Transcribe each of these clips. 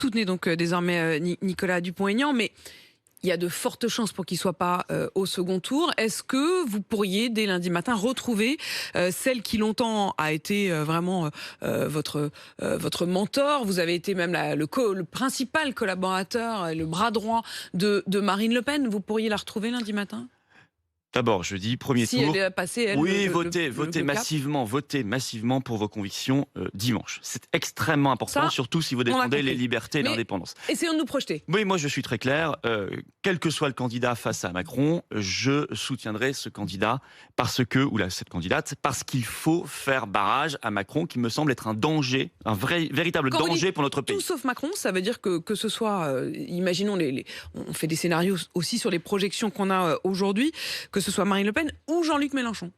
soutenez donc désormais Nicolas Dupont-Aignan, mais il y a de fortes chances pour qu'il ne soit pas au second tour. Est-ce que vous pourriez, dès lundi matin, retrouver celle qui longtemps a été vraiment votre mentor? Vous avez été même le principal collaborateur, le bras droit de Marine Le Pen. Vous pourriez la retrouver lundi matin? D'abord, je dis premier si tour. Elle est passée, elle, oui, votez massivement pour vos convictions dimanche. C'est extrêmement important, surtout si vous défendez les libertés et l'indépendance. Essayons de nous projeter. Oui, moi je suis très clair. Quel que soit le candidat face à Macron, je soutiendrai ce candidat cette candidate, parce qu'il faut faire barrage à Macron, qui me semble être un danger, véritable danger pour notre pays. Tout sauf Macron, ça veut dire que ce soit, imaginons, on fait des scénarios aussi sur les projections qu'on a aujourd'hui, que ce soit Marine Le Pen ou Jean-Luc Mélenchon.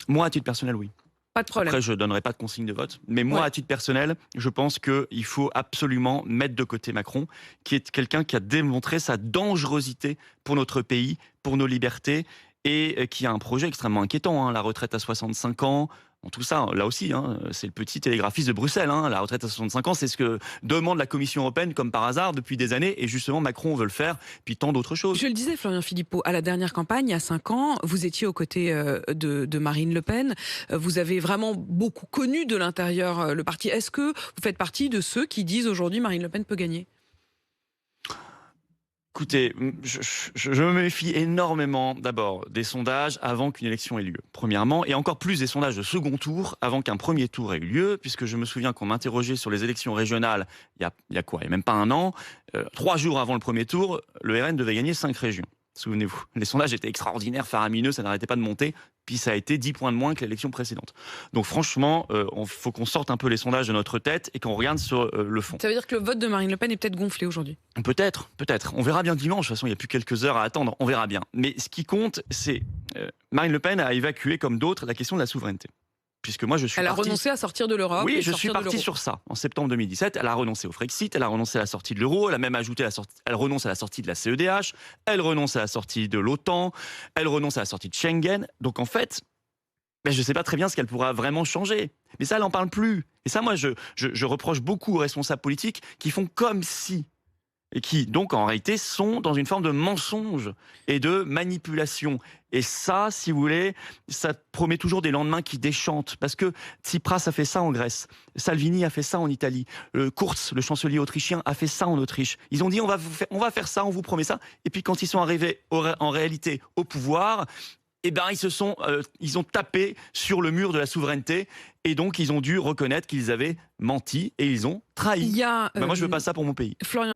Moi, à titre personnel, oui. Pas de problème. Après, je ne donnerai pas de consigne de vote. Mais moi, à titre personnel, je pense qu'il faut absolument mettre de côté Macron, qui est quelqu'un qui a démontré sa dangerosité pour notre pays, pour nos libertés, et qui a un projet extrêmement inquiétant. La retraite à 65 ans, tout ça, là aussi, c'est le petit télégraphiste de Bruxelles. La retraite à 65 ans, c'est ce que demande la Commission européenne, comme par hasard, depuis des années. Et justement, Macron veut le faire, puis tant d'autres choses. Je le disais, Florian Philippot, à la dernière campagne, il y a 5 ans, vous étiez aux côtés de Marine Le Pen. Vous avez vraiment beaucoup connu de l'intérieur le parti. Est-ce que vous faites partie de ceux qui disent aujourd'hui Marine Le Pen peut gagner ? Écoutez, je me méfie énormément d'abord des sondages avant qu'une élection ait lieu, premièrement, et encore plus des sondages de second tour avant qu'un premier tour ait eu lieu, puisque je me souviens qu'on m'interrogeait sur les élections régionales il y a même pas un an, 3 jours avant le premier tour, le RN devait gagner 5 régions. Souvenez-vous, les sondages étaient extraordinaires, faramineux, ça n'arrêtait pas de monter, puis ça a été 10 points de moins que l'élection précédente. Donc franchement, il faut qu'on sorte un peu les sondages de notre tête et qu'on regarde sur le fond. Ça veut dire que le vote de Marine Le Pen est peut-être gonflé aujourd'hui? Peut-être. On verra bien dimanche, de toute façon il n'y a plus quelques heures à attendre, on verra bien. Mais ce qui compte, c'est Marine Le Pen a évacué comme d'autres la question de la souveraineté. Puisque moi, elle a renoncé à sortir de l'Europe. Oui, je suis parti sur ça. En septembre 2017, elle a renoncé au Frexit, elle a renoncé à la sortie de l'euro, elle a même ajouté elle renonce à la sortie de la CEDH, elle renonce à la sortie de l'OTAN, elle renonce à la sortie de Schengen. Donc en fait, je ne sais pas très bien ce qu'elle pourra vraiment changer. Mais ça, elle n'en parle plus. Et ça, moi, je reproche beaucoup aux responsables politiques qui font comme si, et qui, donc, en réalité, sont dans une forme de mensonge et de manipulation. Et ça, si vous voulez, ça promet toujours des lendemains qui déchantent. Parce que Tsipras a fait ça en Grèce, Salvini a fait ça en Italie, Kurz, le chancelier autrichien, a fait ça en Autriche. Ils ont dit on va faire ça, on vous promet ça. Et puis quand ils sont arrivés en réalité au pouvoir, ils ont tapé sur le mur de la souveraineté et donc ils ont dû reconnaître qu'ils avaient menti et ils ont trahi. Moi, je veux pas ça pour mon pays. Florian